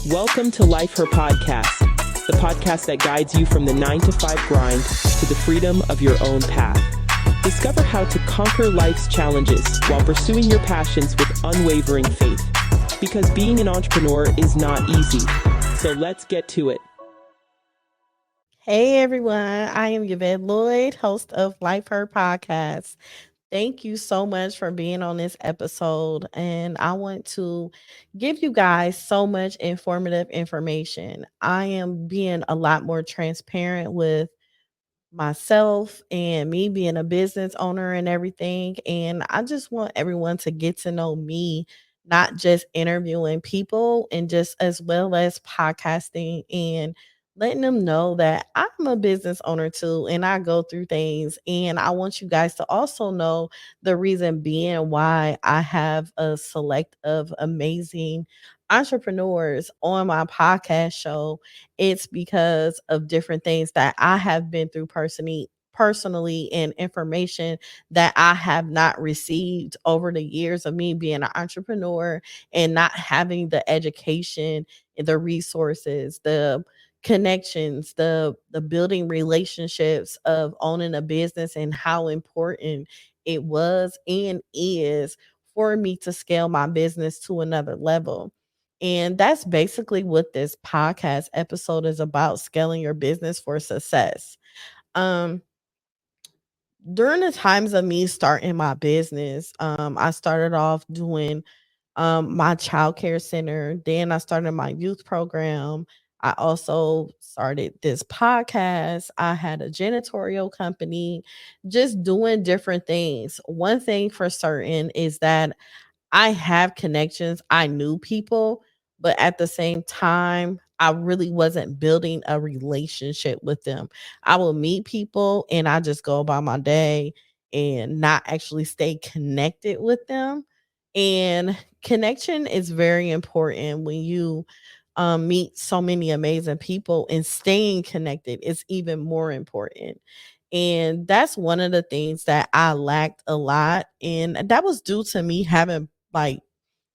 Welcome to Life Her Podcast, the podcast that guides you from the 9 to 5 grind to the freedom of your own path. Discover how to conquer life's challenges while pursuing your passions with unwavering faith. Because being an entrepreneur is not easy. So let's get to it. Hey everyone, I am Yvette Lloyd, host of Life Her Podcast. Thank you so much for being on this episode. And I want to give you guys so much informative information. I am being a lot more transparent with myself and me being a business owner and everything. And I just want everyone to get to know me, not just interviewing people and just as well as podcasting and letting them know that I'm a business owner too and I go through things. And I want you guys to also know the reason being why I have a select of amazing entrepreneurs on my podcast show. It's because of different things that I have been through personally and information that I have not received over the years of me being an entrepreneur and not having the education, the resources, the connections, the building relationships of owning a business and how important it was and is for me to scale my business to another level. And that's basically what this podcast episode is about, scaling your business for success. Um, During the times of me starting my business, I started off doing my childcare center. Then I started my youth program. I also started this podcast. I had a janitorial company, just doing different things. One thing for certain is that I have connections. I knew people, but at the same time, I really wasn't building a relationship with them. I will meet people and I just go about my day and not actually stay connected with them. And connection is very important when you meet so many amazing people, and staying connected is even more important. And that's one of the things that I lacked a lot. And that was due to me having like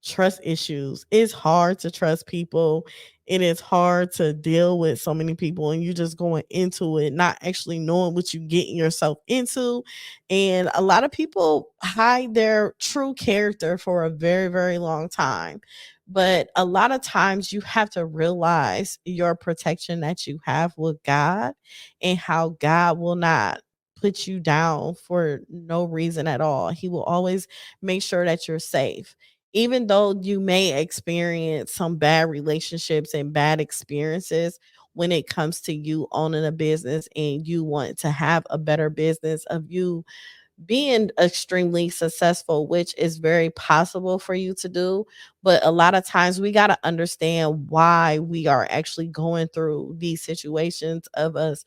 trust issues. It's hard to trust people. It is hard to deal with so many people, and you just going into it, not actually knowing what you getting yourself into. And a lot of people hide their true character for a very, very long time. But a lot of times you have to realize your protection that you have with God and how God will not put you down for no reason at all. He will always make sure that you're safe. Even though you may experience some bad relationships and bad experiences when it comes to you owning a business and you want to have a better business of you being extremely successful, which is very possible for you to do. But a lot of times we got to understand why we are actually going through these situations of us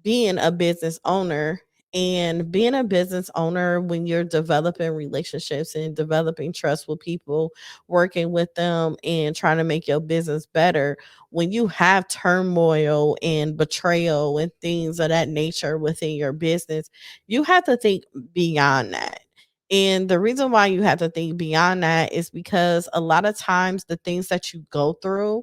being a business owner. And being a business owner, when you're developing relationships and developing trust with people, working with them and trying to make your business better, when you have turmoil and betrayal and things of that nature within your business, you have to think beyond that. And the reason why you have to think beyond that is because a lot of times the things that you go through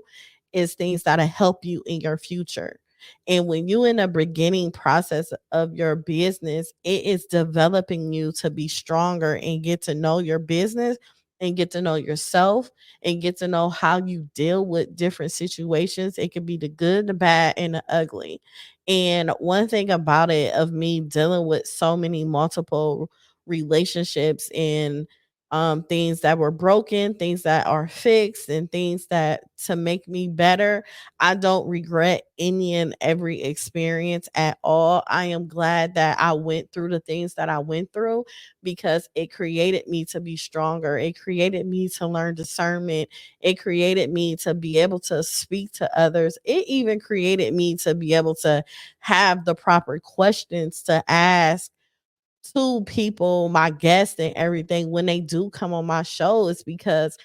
is things that'll help you in your future. And when you in the beginning process of your business, it is developing you to be stronger and get to know your business and get to know yourself and get to know how you deal with different situations. It could be the good, the bad, and the ugly. And one thing about it of me dealing with so many multiple relationships and things that were broken, things that are fixed, and things that to make me better, I don't regret any and every experience at all. I am glad that I went through the things that I went through because it created me to be stronger. It created me to learn discernment. It created me to be able to speak to others. It even created me to be able to have the proper questions to ask to people, my guests and everything when they do come on my show. Is because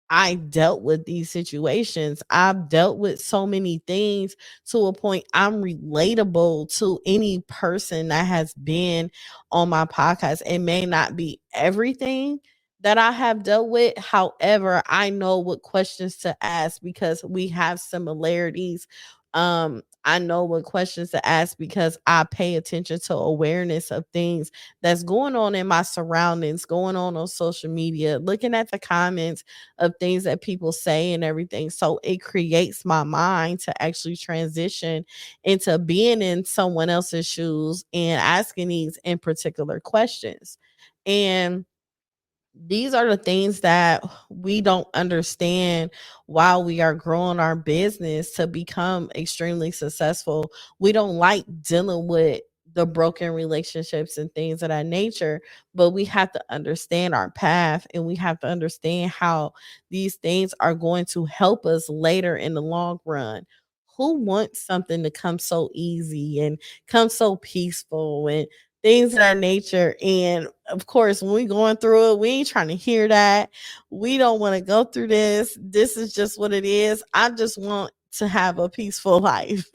I dealt with these situations. I've dealt with so many things to a point I'm relatable to any person that has been on my podcast. It may not be everything that I have dealt with. However, I know what questions to ask because we have similarities. I know what questions to ask because I pay attention to awareness of things that's going on in my surroundings, going on social media, looking at the comments of things that people say and everything. So it creates my mind to actually transition into being in someone else's shoes and asking these in particular questions. And these are the things that we don't understand while we are growing our business to become extremely successful. We don't like dealing with the broken relationships and things of that nature, but we have to understand our path and we have to understand how these things are going to help us later in the long run. Who wants something to come so easy and come so peaceful and things of that nature? And of course, when we going through it, we ain't trying to hear that. We don't want to go through this. This is just what it is. I just want to have a peaceful life.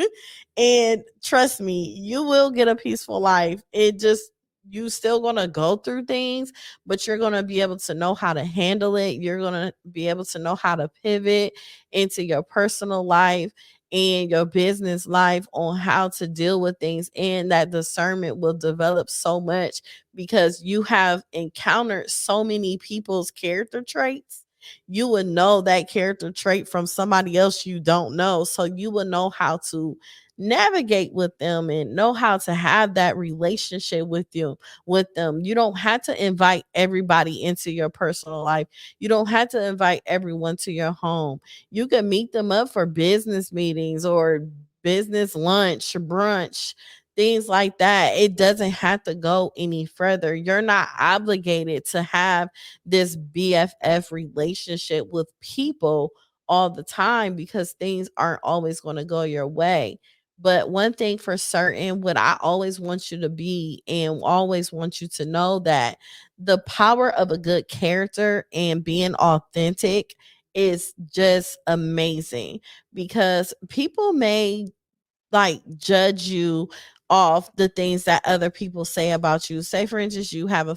And trust me, you will get a peaceful life. It just, you still gonna go through things, but you're gonna be able to know how to handle it. You're gonna be able to know how to pivot into your personal life and your business life on how to deal with things, and that discernment will develop so much because you have encountered so many people's character traits. You would know that character trait from somebody else you don't know, so you will know how to navigate with them and know how to have that relationship with them. You don't have to invite everybody into your personal life. You don't have to invite everyone to your home. You can meet them up for business meetings or business lunch, brunch, things like that. It doesn't have to go any further. You're not obligated to have this BFF relationship with people all the time because things aren't always going to go your way. But one thing for certain, what I always want you to be and always want you to know, that the power of a good character and being authentic is just amazing, because people may like judge you off the things that other people say about you. Say for instance, you have a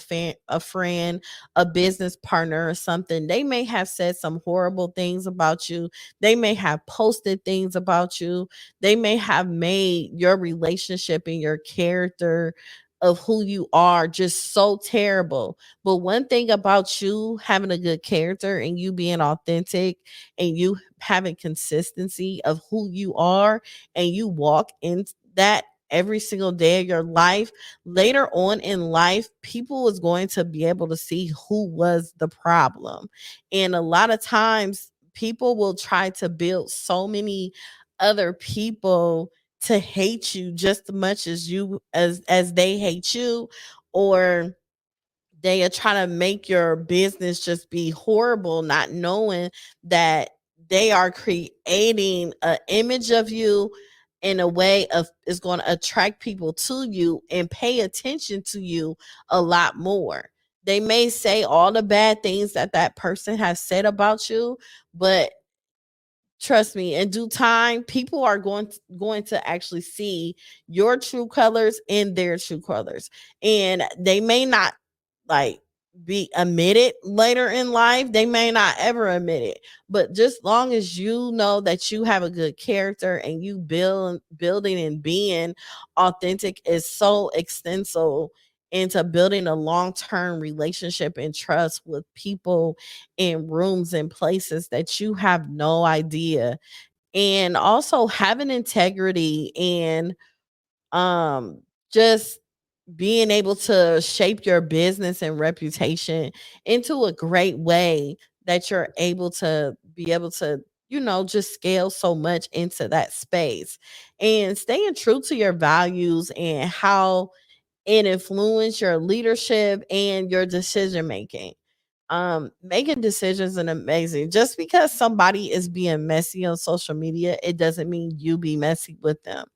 friend, a business partner or something. They may have said some horrible things about you. They may have posted things about you. They may have made your relationship and your character of who you are just so terrible. But one thing about you having a good character and you being authentic and you having consistency of who you are, and you walk in that every single day of your life, later on in life, people is going to be able to see who was the problem. And a lot of times, people will try to build so many other people to hate you just as much as as they hate you, or they are trying to make your business just be horrible, not knowing that they are creating an image of you in a way of is going to attract people to you and pay attention to you a lot more. They may say all the bad things that that person has said about you, but trust me, in due time, people are going to actually see your true colors and their true colors. And they may not like be admitted later in life. They may not ever admit it. But just long as you know that you have a good character and you building and being authentic is so extensive into building a long-term relationship and trust with people in rooms and places that you have no idea. And also having integrity and um just being able to shape your business and reputation into a great way that you're able to be able to, just scale so much into that space, and staying true to your values and how it influence your leadership and your decision making. Making decisions is amazing. Just because somebody is being messy on social media, it doesn't mean you be messy with them.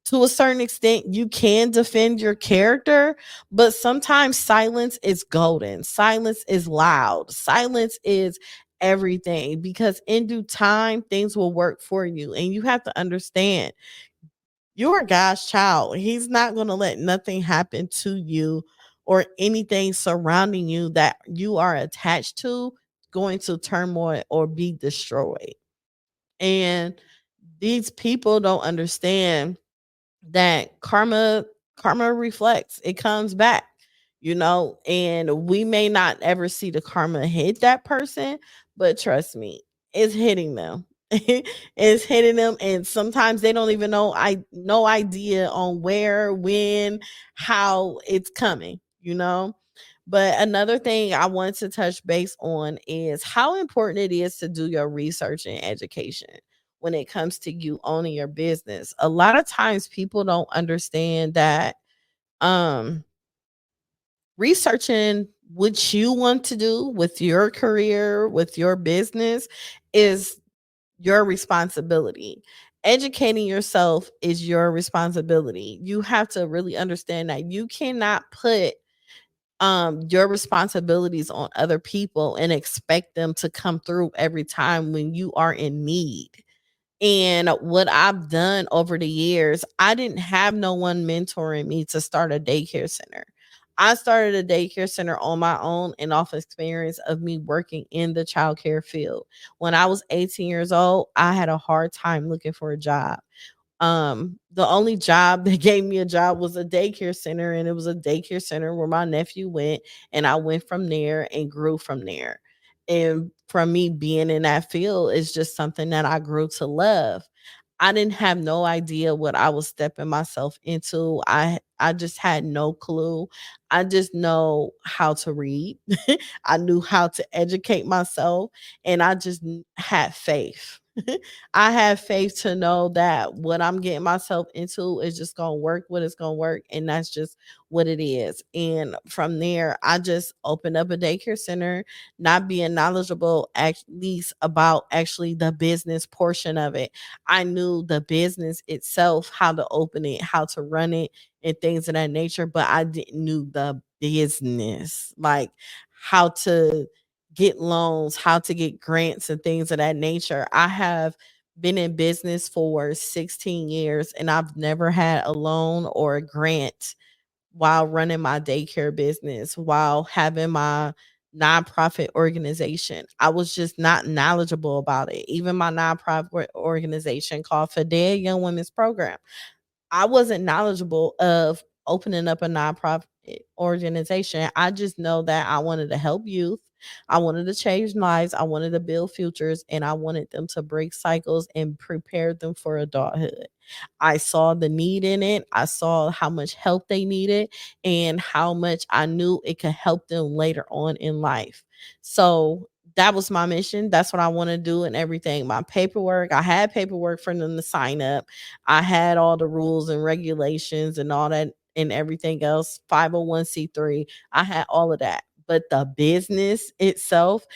To a certain extent, you can defend your character, but sometimes silence is golden. Silence is loud. Silence is everything, because in due time, things will work for you. And you have to understand, you're God's child. He's not going to let nothing happen to you or anything surrounding you that you are attached to going to turmoil or be destroyed. And these people don't understand that karma reflects, it comes back, and we may not ever see the karma hit that person, but trust me, it's hitting them. It's hitting them, and sometimes they don't even know, I no idea on where, when, how it's coming. But another thing I want to touch base on is how important it is to do your research and education when it comes to you owning your business. A lot of times people don't understand that um researching what you want to do with your career, with your business is your responsibility. Educating yourself is your responsibility. You have to really understand that you cannot put your responsibilities on other people and expect them to come through every time when you are in need. And what I've done over the years, I didn't have no one mentoring me to start a daycare center. I started a daycare center on my own and off experience of me working in the childcare field. When I was 18 years old, I had a hard time looking for a job. The only job that gave me a job was a daycare center, and it was a daycare center where my nephew went, and I went from there and grew from there. And from me being in that field is just something that I grew to love. I didn't have no idea what I was stepping myself into. I just had no clue. I just know how to read. I knew how to educate myself, and I just had faith. I have faith to know that what I'm getting myself into is just going to work what it's going to work, and that's just what it is. And from there, I just opened up a daycare center, not being knowledgeable at least about actually the business portion of it. I knew the business itself, how to open it, how to run it, and things of that nature, but I didn't knew the business, like how to get loans, how to get grants and things of that nature. I have been in business for 16 years and I've never had a loan or a grant while running my daycare business, while having my nonprofit organization. I was just not knowledgeable about it. Even my nonprofit organization called Fidel Young Women's Program, I wasn't knowledgeable of opening up a nonprofit organization. I just know that I wanted to help youth. I wanted to change lives. I wanted to build futures, and I wanted them to break cycles and prepare them for adulthood. I saw the need in it. I saw how much help they needed and how much I knew it could help them later on in life. So that was my mission. That's what I want to do and everything. My paperwork, I had paperwork for them to sign up. I had all the rules and regulations and all that and everything else, 501c3. I had all of that. But the business itself,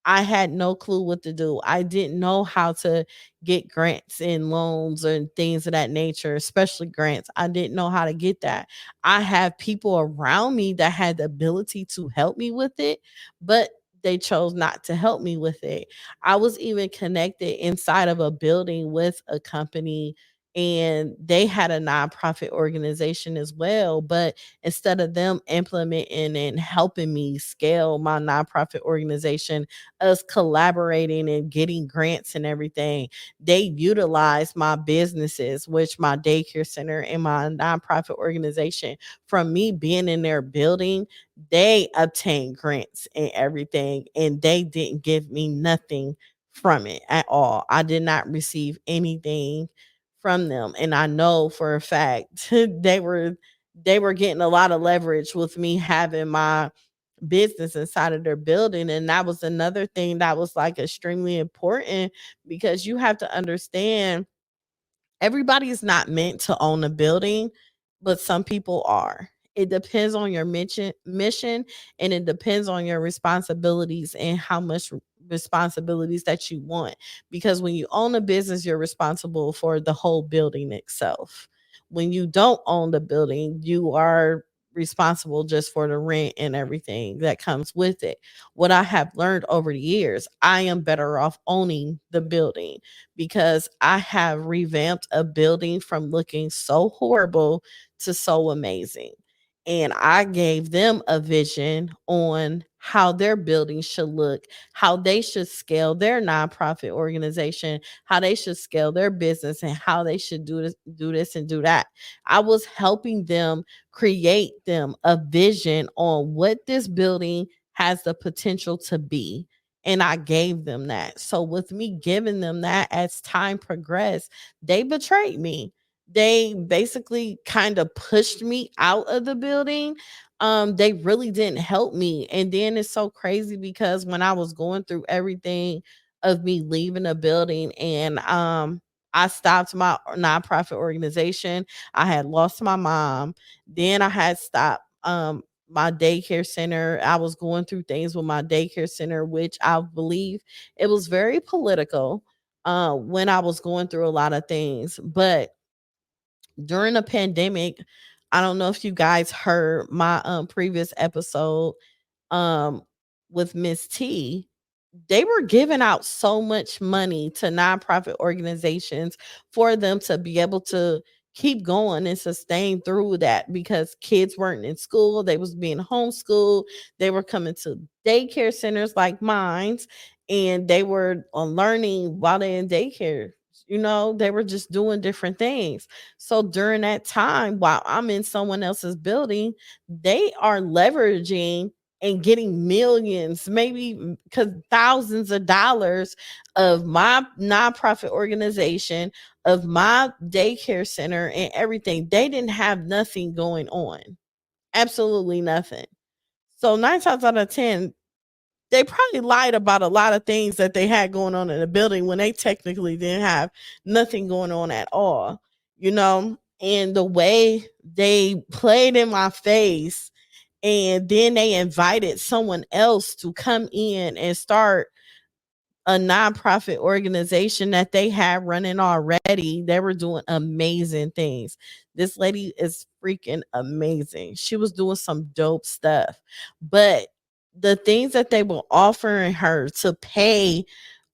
I had no clue what to do. I didn't know how to get grants and loans and things of that nature, especially grants. I didn't know how to get that. I have people around me that had the ability to help me with it, but they chose not to help me with it. I was even connected inside of a building with a company, and they had a nonprofit organization as well. But instead of them implementing and helping me scale my nonprofit organization, us collaborating and getting grants and everything, they utilized my businesses, which my daycare center and my nonprofit organization, from me being in their building. They obtained grants and everything, and they didn't give me nothing from it at all. I did not receive anything from them, and I know for a fact they were getting a lot of leverage with me having my business inside of their building. And that was another thing that was like extremely important, because you have to understand everybody is not meant to own a building, but some people are. It depends on your mission, and it depends on your responsibilities and how much responsibilities that you want. Because when you own a business, you're responsible for the whole building itself. When you don't own the building, you are responsible just for the rent and everything that comes with it. What I have learned over the years, I am better off owning the building, because I have revamped a building from looking so horrible to so amazing. and I gave them a vision on how their building should look, how they should scale their nonprofit organization, how they should scale their business, and how they should do this and do that. I was helping them create them a vision on what this building has the potential to be. And I gave them that. So with me giving them that, as time progressed, they betrayed me. They basically kind of pushed me out of the building. They really didn't help me. And then it's so crazy because when I was going through everything of me leaving the building, and I stopped my nonprofit organization. I had lost my mom. Then I had stopped my daycare center. I was going through things with my daycare center, which I believe it was very political when I was going through a lot of things. But during the pandemic, I don't know if you guys heard my previous episode um with Miss T. They were giving out so much money to nonprofit organizations for them to be able to keep going and sustain through that, because kids weren't in school, they was being homeschooled, they were coming to daycare centers like mine, and they were learning while they're in daycare. They were just doing different things. So during that time, while I'm in someone else's building, they are leveraging and getting millions, maybe because thousands of dollars of my nonprofit organization, of my daycare center, and everything. They didn't have nothing going on, absolutely nothing. So 9 times out of 10, they probably lied about a lot of things that they had going on in the building when they technically didn't have nothing going on at all, and the way they played in my face, and then they invited someone else to come in and start a nonprofit organization that they had running already. They were doing amazing things. This lady is freaking amazing. She was doing some dope stuff. But the things that they were offering her to pay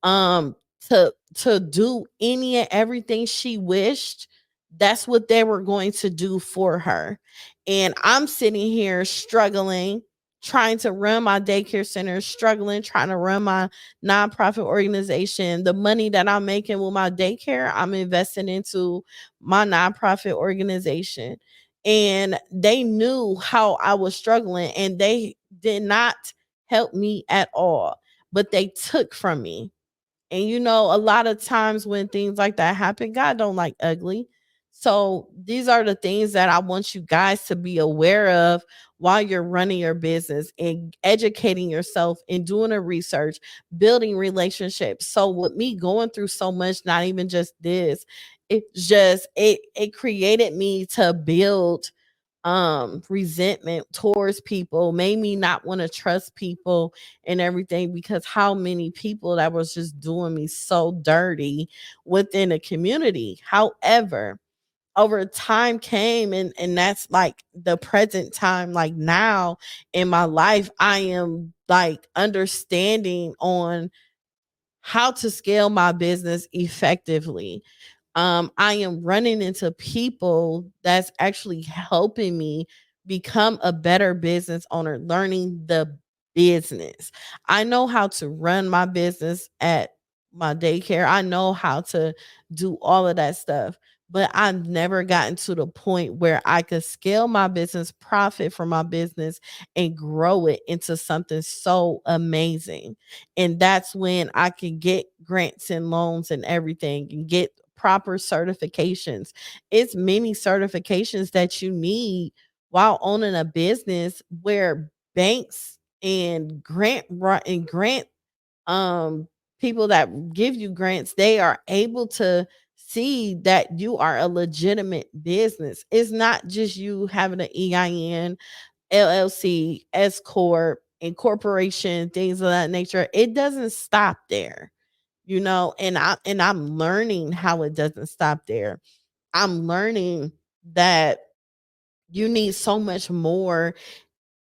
um to do any and everything she wished, that's what they were going to do for her. And I'm sitting here struggling, trying to run my daycare center, struggling trying to run my nonprofit organization. The money that I'm making with my daycare, I'm investing into my nonprofit organization. And they knew how I was struggling, and they did not help me at all, but they took from me. And a lot of times when things like that happen, God don't like ugly. So these are the things that I want you guys to be aware of while you're running your business and educating yourself and doing a research, building relationships. So with me going through so much, not even just this, it created me to build resentment towards people, made me not want to trust people and everything, because how many people that was just doing me so dirty within a community. However, over time came, and that's like the present time, like now in my life, I am like understanding on how to scale my business effectively. I am running into people that's actually helping me become a better business owner, learning the business. I know how to run my business at my daycare. I know how to do all of that stuff, but I've never gotten to the point where I could scale my business, profit from my business, and grow it into something so amazing. And that's when I can get grants and loans and everything, and get proper certifications. It's many certifications that you need while owning a business, where banks and grant um people that give you grants, they are able to see that you are a legitimate business. It's not just you having an EIN, LLC, S corp, incorporation, things of that nature. It doesn't stop there, and I'm learning how it doesn't stop there. I'm learning that you need so much more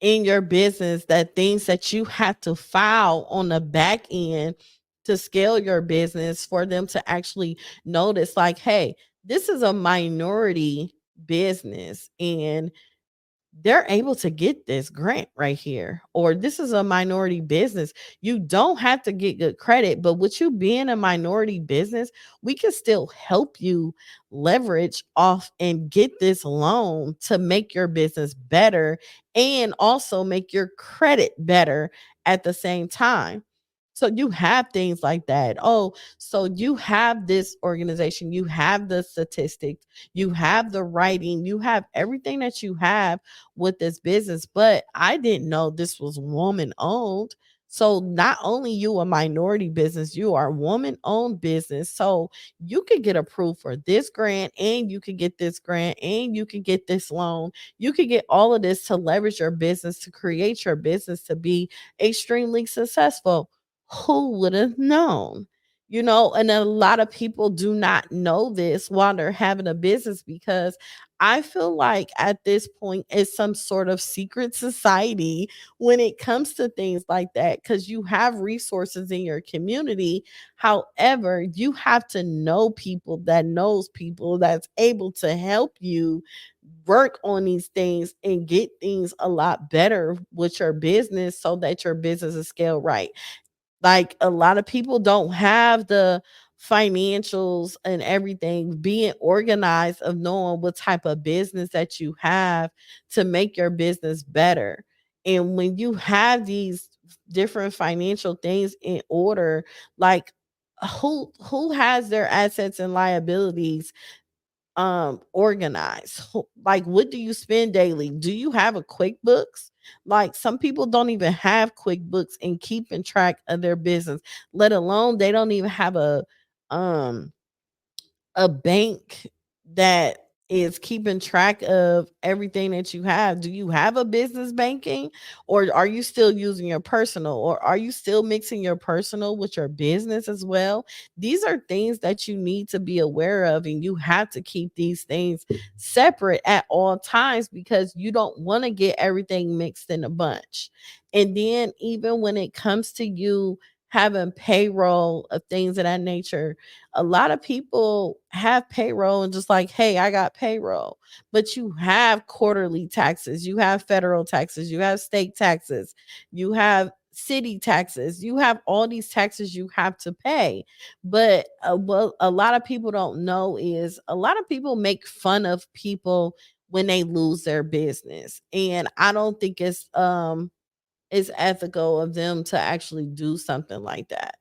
in your business, that things that you have to file on the back end to scale your business, for them to actually notice, like, hey, this is a minority business, and they're able to get this grant right here, or this is a minority business. You don't have to get good credit, but with you being a minority business, we can still help you leverage off and get this loan to make your business better and also make your credit better at the same time. So you have things like that. Oh, so you have this organization, you have the statistics, you have the writing, you have everything that you have with this business. But I didn't know this was woman owned. So not only you a minority business, you are a woman owned business. So you could get approved for this grant, and you could get this grant, and you could get this loan. You could get all of this to leverage your business, to create your business to be extremely successful. Who would have known? And a lot of people do not know this while they're having a business, because I feel like at this point it's some sort of secret society when it comes to things like that, because you have resources in your community. However, you have to know people that knows people that's able to help you work on these things and get things a lot better with your business so that your business is scaled right. Like, a lot of people don't have the financials and everything being organized of knowing what type of business that you have to make your business better. And when you have these different financial things in order, like, who has their assets and liabilities organized? Like, what do you spend daily? Do you have a QuickBooks? Like, some people don't even have QuickBooks and keeping track of their business, let alone they don't even have um a bank that is keeping track of everything that you have. Do you have a business banking, or are you still using your personal, or are you still mixing your personal with your business as well? These are things that you need to be aware of, and you have to keep these things separate at all times, because you don't want to get everything mixed in a bunch. And then even when it comes to you having payroll of things of that nature, a lot of people have payroll and just like, hey, I got payroll. But you have quarterly taxes, you have federal taxes, you have state taxes, you have city taxes, you have all these taxes you have to pay. But what a lot of people don't know is a lot of people make fun of people when they lose their business. And I don't think it's ethical of them to actually do something like that.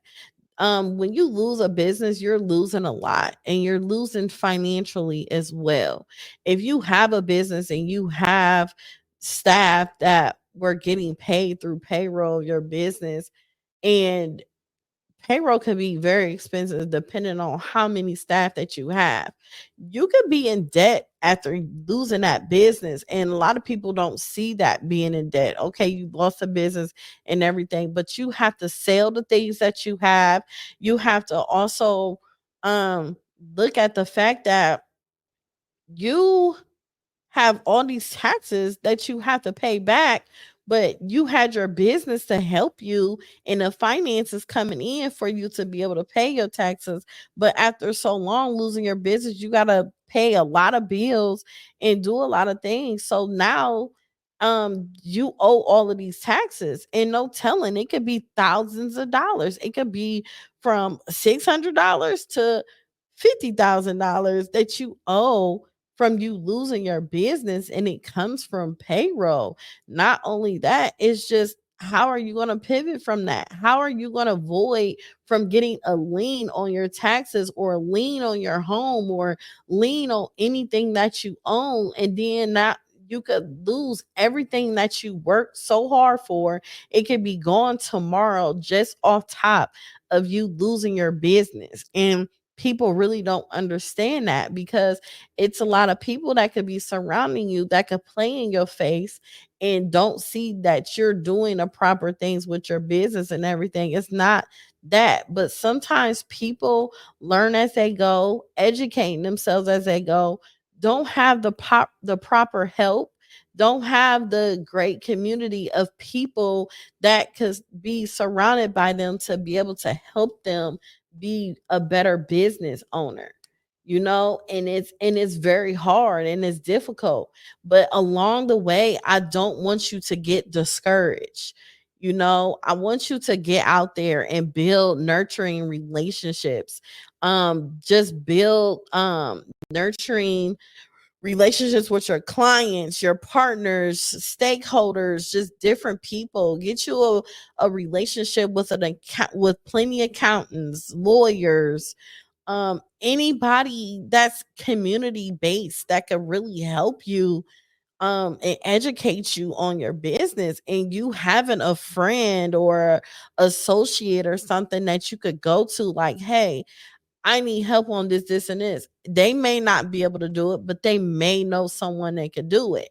When you lose a business, you're losing a lot, and you're losing financially as well. If you have a business and you have staff that were getting paid through payroll, your business, and payroll can be very expensive depending on how many staff that you have. You could be in debt after losing that business. And a lot of people don't see that being in debt. Okay, you lost a business and everything, but you have to sell the things that you have. You have to also um look at the fact that you have all these taxes that you have to pay back, but you had your business to help you, and the finances coming in for you to be able to pay your taxes. But after so long losing your business, you got to pay a lot of bills and do a lot of things. So now you owe all of these taxes, and no telling, it could be thousands of dollars. It could be from $600 to $50,000 that you owe from you losing your business, and it comes from payroll. Not only that, it's just, how are you going to pivot from that? How are you going to avoid from getting a lien on your taxes, or a lien on your home, or lien on anything that you own, and then not, you could lose everything that you worked so hard for. It could be gone tomorrow just off top of you losing your business. And people really don't understand that, because it's a lot of people that could be surrounding you that could play in your face and don't see that you're doing the proper things with your business and everything. It's not that, but sometimes people learn as they go, educating themselves as they go, don't have the proper help, don't have the great community of people that could be surrounded by them to be able to help them be a better business owner. and it's very hard and it's difficult. But along the way, I don't want you to get discouraged. I want you to get out there and build nurturing relationships. Just build nurturing relationships with your clients, your partners, stakeholders, just different people. Get you a relationship with an account with plenty of accountants, lawyers, anybody that's community based that could really help you and educate you on your business, and you having a friend or associate or something that you could go to, like, hey, I need help on this, and this. They may not be able to do it, but they may know someone that could do it.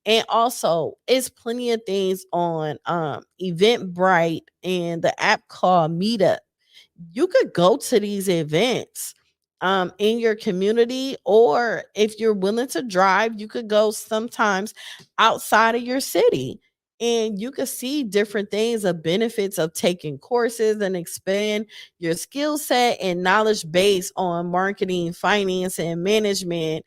And also, it's plenty of things on Eventbrite and the app called Meetup. You could go to these events in your community, or if you're willing to drive, you could go sometimes outside of your city, and you could see different things of benefits of taking courses and expand your skill set and knowledge base on marketing, finance, and management,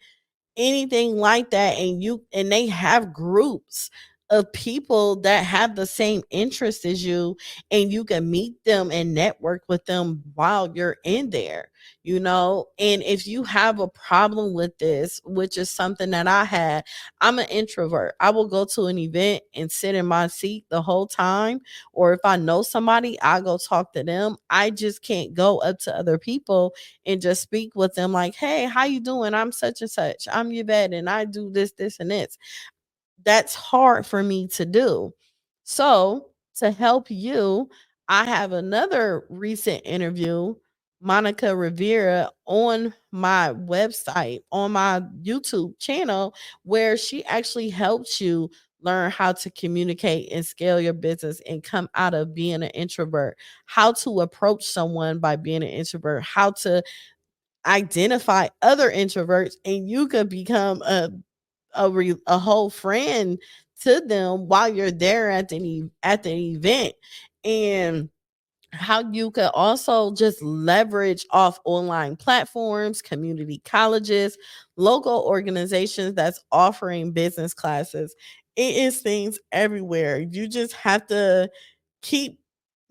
anything like that. And they have groups of people that have the same interest as you, and you can meet them and network with them while you're in there. And if you have a problem with this, which is something that I had, I'm an introvert. I will go to an event and sit in my seat the whole time, or if I know somebody, I go talk to them. I just can't go up to other people and just speak with them like, hey, how you doing? I'm such and such. I'm Yvette and I do this, and this. That's hard for me to do. So, to help you, I have another recent interview, Monica Rivera, on my website, on my YouTube channel, where she actually helps you learn how to communicate and scale your business and come out of being an introvert, how to approach someone by being an introvert, how to identify other introverts, and you could become a whole friend to them while you're there at the event. And how you could also just leverage off online platforms, community colleges, local organizations that's offering business classes. It is things everywhere. You just have to keep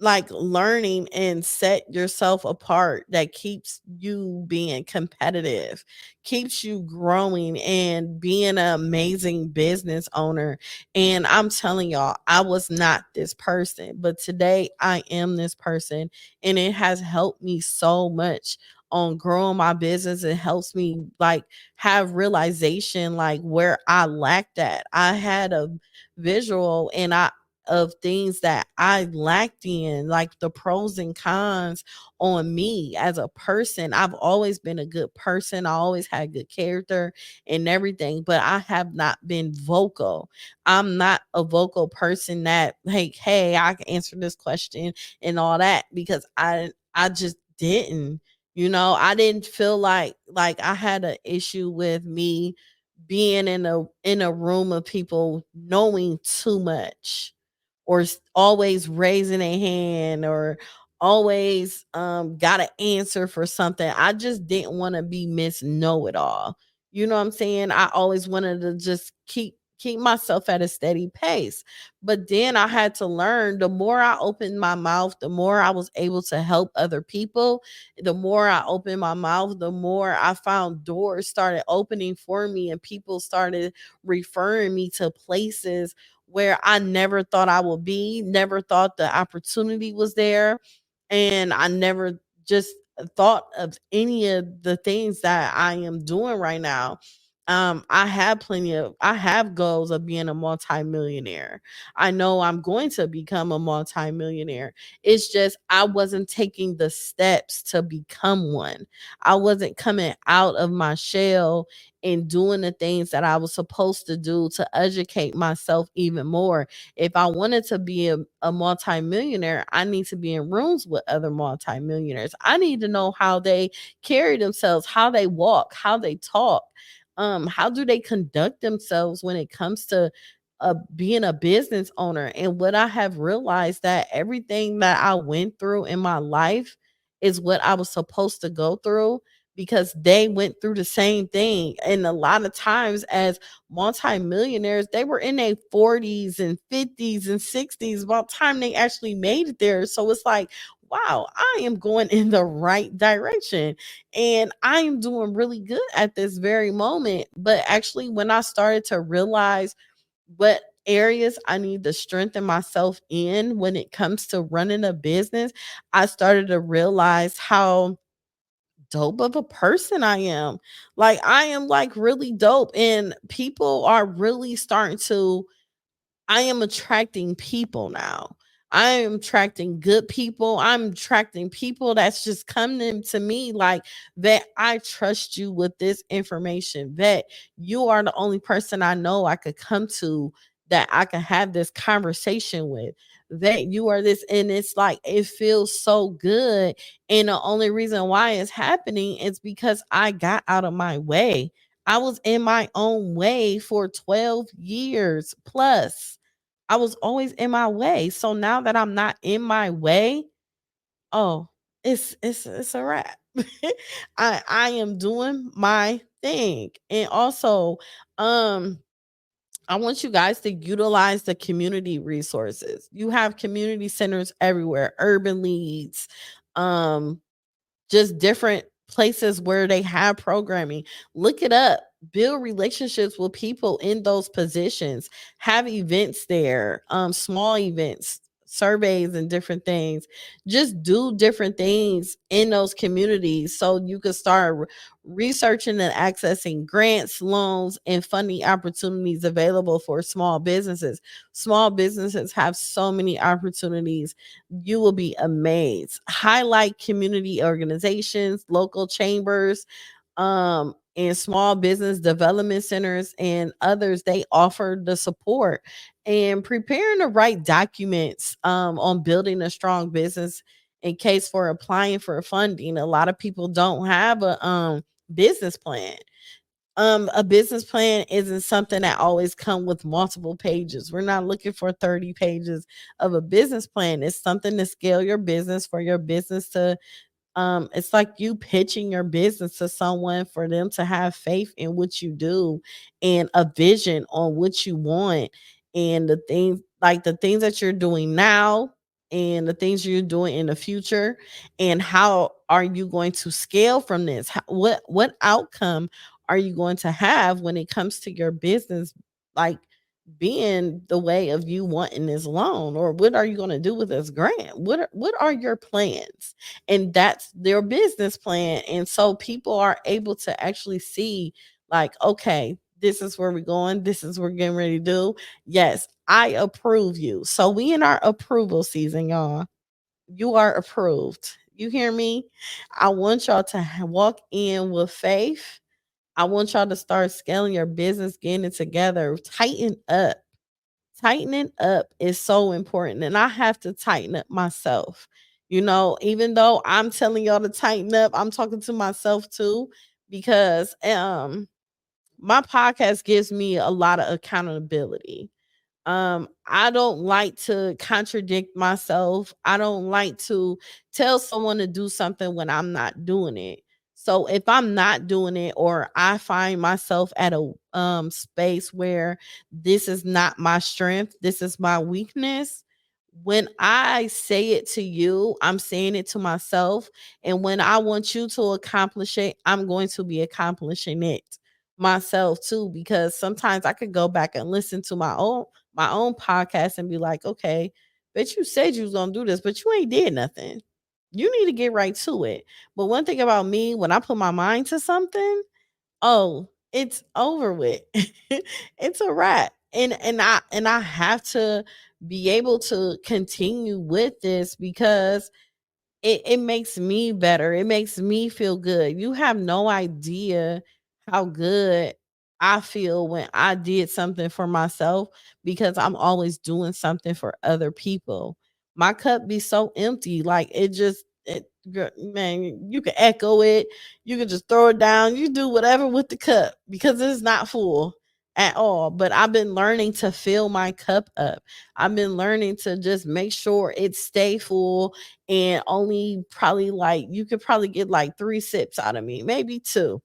like learning and set yourself apart. That keeps you being competitive, keeps you growing and being an amazing business owner. And I'm telling y'all, I was not this person, but today I am this person, and it has helped me so much on growing my business. It helps me like have realization like where I lacked at. I had a visual and I of things that I lacked in, like the pros and cons on me as a person. I've always been a good person. I always had good character and everything, but I have not been vocal. I'm not a vocal person that, hey, I can answer this question and all that, because I just didn't. I didn't feel like I had an issue with me being in a room of people knowing too much, or always raising a hand, or always got an answer for something. I just didn't want to be Miss Know It All. You know what I'm saying? I always wanted to just keep myself at a steady pace. But then I had to learn, the more I opened my mouth, the more I was able to help other people. The more I opened my mouth, the more I found doors started opening for me, and people started referring me to places where I never thought I would be, never thought the opportunity was there. And I never just thought of any of the things that I am doing right now. I have goals of being a multimillionaire. I know I'm going to become a multimillionaire. It's just I wasn't taking the steps to become one. I wasn't coming out of my shell and doing the things that I was supposed to do to educate myself even more. If I wanted to be a multimillionaire, I need to be in rooms with other multimillionaires. I need to know how they carry themselves, how they walk, how they talk, how do they conduct themselves when it comes to being a business owner. And what I have realized, that everything that I went through in my life is what I was supposed to go through, because they went through the same thing. And a lot of times, as multimillionaires, they were in their 40s and 50s and 60s by the time they actually made it there. So it's like, wow, I am going in the right direction and I am doing really good at this very moment. But actually, when I started to realize what areas I need to strengthen myself in when it comes to running a business, I started to realize how dope of a person I am. Like, I am like really dope, and people are really starting to I am attracting people now. I am attracting good people. I'm attracting people that's just coming to me like, that I trust you with this information. That you are the only person I know I could come to, that I can have this conversation with. That you are this, and it's like it feels so good. And the only reason why it's happening is because I got out of my way. I was in my own way for 12 years plus. I was always in my way. So now that I'm not in my way, oh, it's a wrap. I am doing my thing. And also, um I want you guys to utilize the community resources. You have community centers everywhere, urban leads, um just different places where they have programming. Look it up. Build relationships with people in those positions. Have events there, small events, surveys, and different things. Just do different things in those communities so you can start researching and accessing grants, loans, and funding opportunities available for small businesses. Small businesses have so many opportunities, you will be amazed. Highlight community organizations, local chambers, and small business development centers and others. They offer the support and preparing the right documents on building a strong business in case for applying for funding. A lot of people don't have a business plan. A business plan isn't something that always come with multiple pages. We're not looking for 30 pages of a business plan. It's something to scale your business, for your business to it's like you pitching your business to someone for them to have faith in what you do and a vision on what you want, and the things that you're doing now and the things you're doing in the future, and how are you going to scale from this. What outcome are you going to have when it comes to your business, like being the way of you wanting this loan, or what are you going to do with this grant? What are your plans? And that's their business plan. And so people are able to actually see, like, okay, this is where we're going, this is what we're getting ready to do. Yes, I approve you. So we in our approval season, y'all. You are approved. You hear me? I want y'all to walk in with faith. I want y'all to start scaling your business, getting it together, tighten up. Tightening up is so important, and I have to tighten up myself. Even though I'm telling y'all to tighten up, I'm talking to myself too, because my podcast gives me a lot of accountability. I don't like to contradict myself. I don't like to tell someone to do something when I'm not doing it. So if I'm not doing it, or I find myself at a space where this is not my strength, this is my weakness, when I say it to you, I'm saying it to myself. And when I want you to accomplish it, I'm going to be accomplishing it myself too, because sometimes I could go back and listen to my own podcast and be like, okay, bet you said you was gonna do this, but you ain't did nothing. You need to get right to it. But one thing about me, when I put my mind to something, oh, it's over with. It's a wrap. And I have to be able to continue with this because it makes me better. It makes me feel good. You have no idea how good I feel when I did something for myself, because I'm always doing something for other people. My cup be so empty. Like man, you can echo it. You can just throw it down. You do whatever with the cup because it's not full. at all, but I've been learning to fill my cup up. I've been learning to just make sure it stay full, and only probably like you could probably get like 3 sips out of me, maybe 2,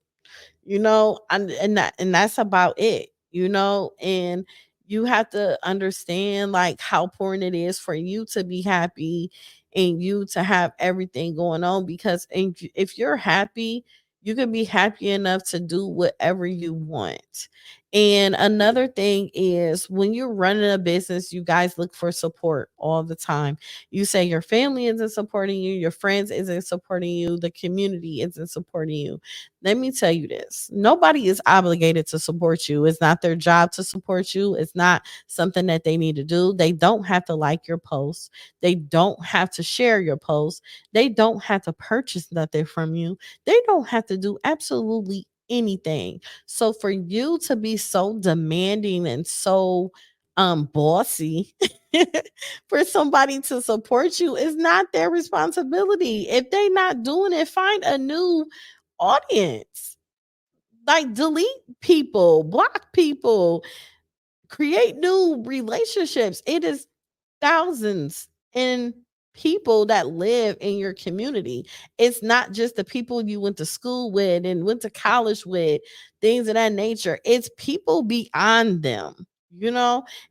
and that's about it, and you have to understand like how important it is for you to be happy and you to have everything going on, because if you're happy, you can be happy enough to do whatever you want. And another thing is, when you're running a business, you guys look for support all the time. You say your family isn't supporting you, your friends isn't supporting you, the community isn't supporting you. Let me tell you this: nobody is obligated to support you. It's not their job to support you. It's not something that they need to do. They don't have to like your posts. They don't have to share your posts. They don't have to purchase nothing from you. They don't have to do absolutely anything. So for you to be so demanding and so bossy for somebody to support you is not their responsibility. If they not doing it, find a new audience. Like, delete people, block people, create new relationships. It is thousands in people that live in your community. It's not just the people you went to school with and went to college with, things of that nature. It's people beyond them.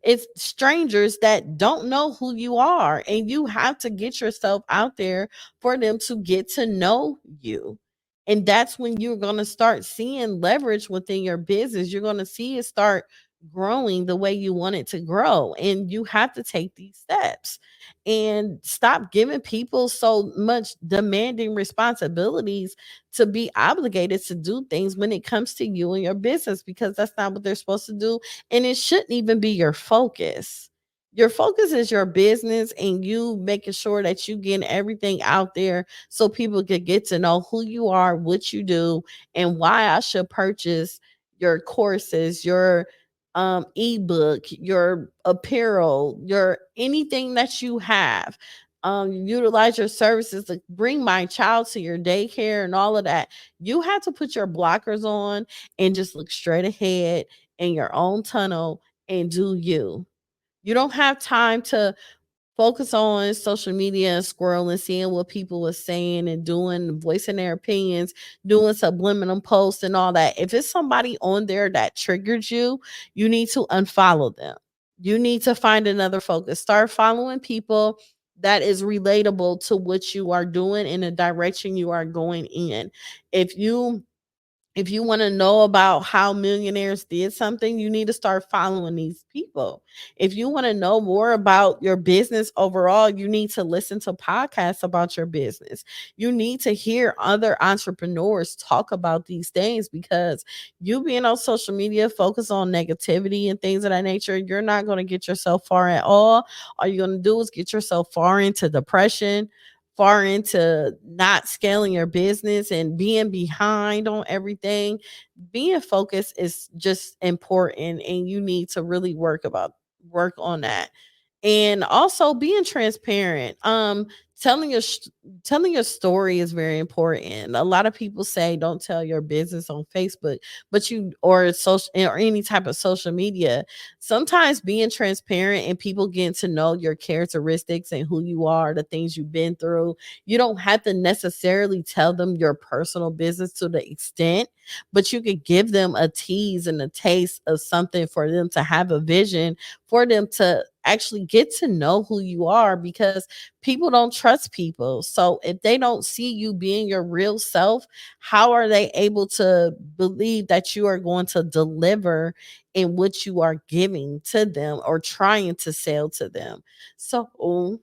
It's strangers that don't know who you are, and you have to get yourself out there for them to get to know you. And that's when you're going to start seeing leverage within your business. You're going to see it start growing the way you want it to grow. And you have to take these steps and stop giving people so much demanding responsibilities to be obligated to do things when it comes to you and your business, because that's not what they're supposed to do. And it shouldn't even be your focus. Your focus is your business and you making sure that you getting everything out there so people can get to know who you are, what you do, and why I should purchase your courses, your ebook, your apparel, your anything that you have. Utilize your services to bring my child to your daycare and all of that. You have to put your blockers on and just look straight ahead in your own tunnel and do you. You don't have time to focus on social media and scrolling, seeing what people were saying and doing, voicing their opinions, doing subliminal posts and all that. If it's somebody on there that triggered you, you need to unfollow them. You need to find another focus. Start following people that is relatable to what you are doing in the direction you are going in. If you if you want to know about how millionaires did something, you need to start following these people. If you want to know more about your business overall, you need to listen to podcasts about your business. You need to hear other entrepreneurs talk about these things, because you being on social media, focus on negativity and things of that nature, you're not going to get yourself far at all you're going to do is get yourself far into depression, far into not scaling your business and being behind on everything. Being focused is just important, and you need to really work on that. And also being transparent. Telling telling your story is very important. A lot of people say don't tell your business on Facebook, but you or social or any type of social media. Sometimes being transparent and people getting to know your characteristics and who you are, the things you've been through. You don't have to necessarily tell them your personal business to the extent, but you could give them a tease and a taste of something for them to have a vision, for them to actually get to know who you are, because people don't trust people. So if they don't see you being your real self, how are they able to believe that you are going to deliver in what you are giving to them or trying to sell to them? So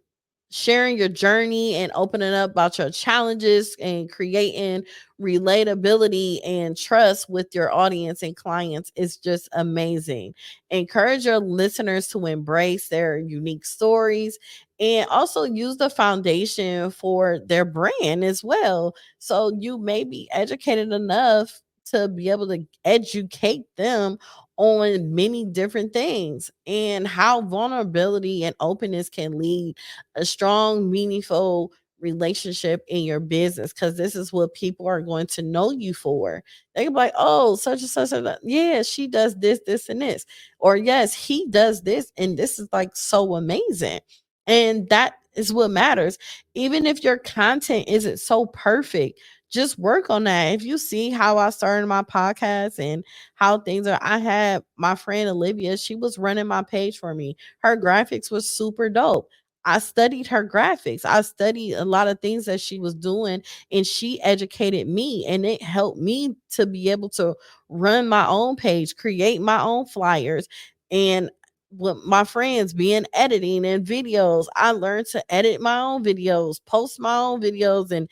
sharing your journey and opening up about your challenges and creating relatability and trust with your audience and clients is just amazing. Encourage your listeners to embrace their unique stories and also use the foundation for their brand as well. So you may be educated enough to be able to educate them on many different things and how vulnerability and openness can lead a strong, meaningful relationship in your business, because this is what people are going to know you for. They can be like, oh, such and such, yeah, she does this, this, and this. Or yes, he does this, and this is like so amazing. And that is what matters. Even if your content isn't so perfect, just work on that. If you see how I started my podcast and how things are, I had my friend Olivia, she was running my page for me. Her graphics was super dope. I studied her graphics. I studied a lot of things that she was doing, and she educated me, and it helped me to be able to run my own page, create my own flyers. And with my friends being editing and videos, I learned to edit my own videos, post my own videos, and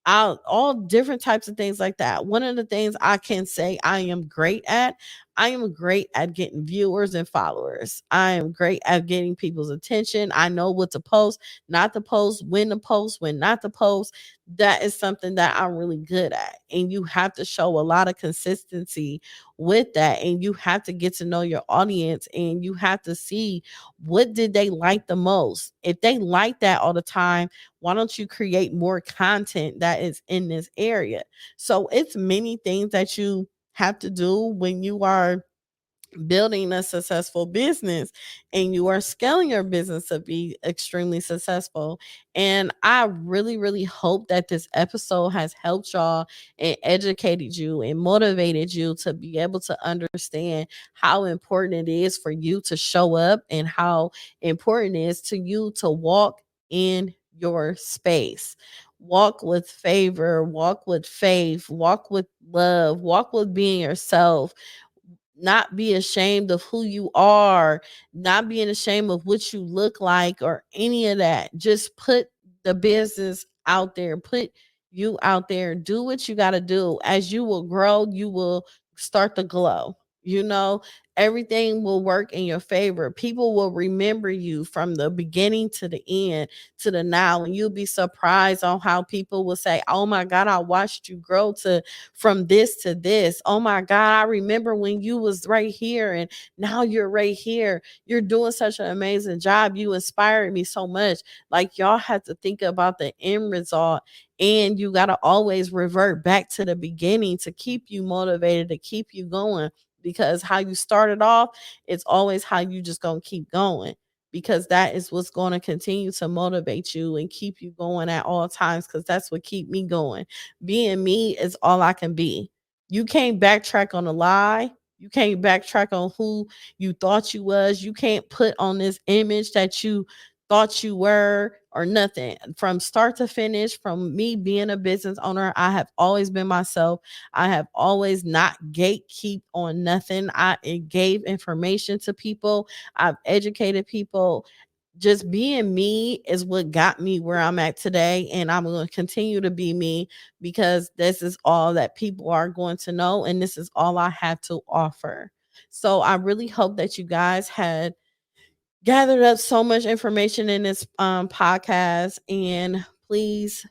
all different types of things like that. One of the things I can say I am great at getting viewers and followers. I am great at getting people's attention. I know what to post, not to post, when to post, when not to post. That is something that I'm really good at. And you have to show a lot of consistency with that. And you have to get to know your audience, and you have to see what did they like the most. If they like that all the time, why don't you create more content that is in this area? So it's many things that you have to do when you are building a successful business and you are scaling your business to be extremely successful. And I really, really hope that this episode has helped y'all and educated you and motivated you to be able to understand how important it is for you to show up, and how important it is to you to walk in your space. Walk with favor, walk with faith, walk with love, walk with being yourself. Not be ashamed of who you are, not being ashamed of what you look like or any of that. Just put the business out there, put you out there, do what you got to do. As you will grow, you will start to glow. You know, everything will work in your favor. People will remember you from the beginning to the end to the now. And you'll be surprised on how people will say, oh my God, I watched you grow to from this to this. Oh my God, I remember when you was right here and now you're right here. You're doing such an amazing job. You inspired me so much. Like, y'all have to think about the end result, and you got to always revert back to the beginning to keep you motivated, to keep you going, because how you started off, it's always how you just going to keep going, because that is what's going to continue to motivate you and keep you going at all times, because that's what keep me going. Being me is all I can be. You can't backtrack on a lie. You can't backtrack on who you thought you was. You can't put on this image that you thought you were or nothing. From start to finish, from me being a business owner, I have always been myself. I have always not gatekeep on nothing. I gave information to people. I've educated people. Just being me is what got me where I'm at today. And I'm going to continue to be me, because this is all that people are going to know. And this is all I have to offer. So I really hope that you guys had gathered up so much information in this podcast. And please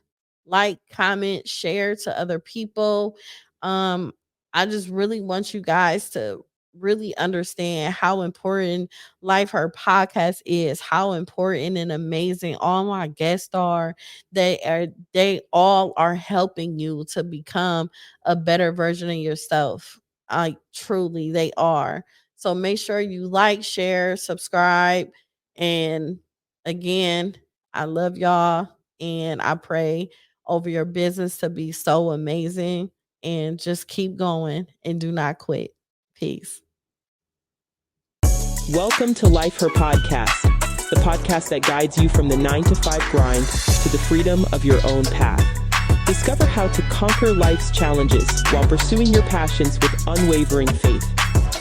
like, comment, share to other people. um I just really want you guys to really understand how important Life Her podcast is, how important and amazing all my guests are. They all are helping you to become a better version of yourself. I truly, they are. So make sure you like, share, subscribe. And again, I love y'all, and I pray over your business to be so amazing, and just keep going and do not quit. Peace. Welcome to Life Her Podcast, the podcast that guides you from the 9-to-5 grind to the freedom of your own path. Discover how to conquer life's challenges while pursuing your passions with unwavering faith.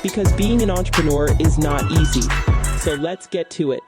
Because being an entrepreneur is not easy. So let's get to it.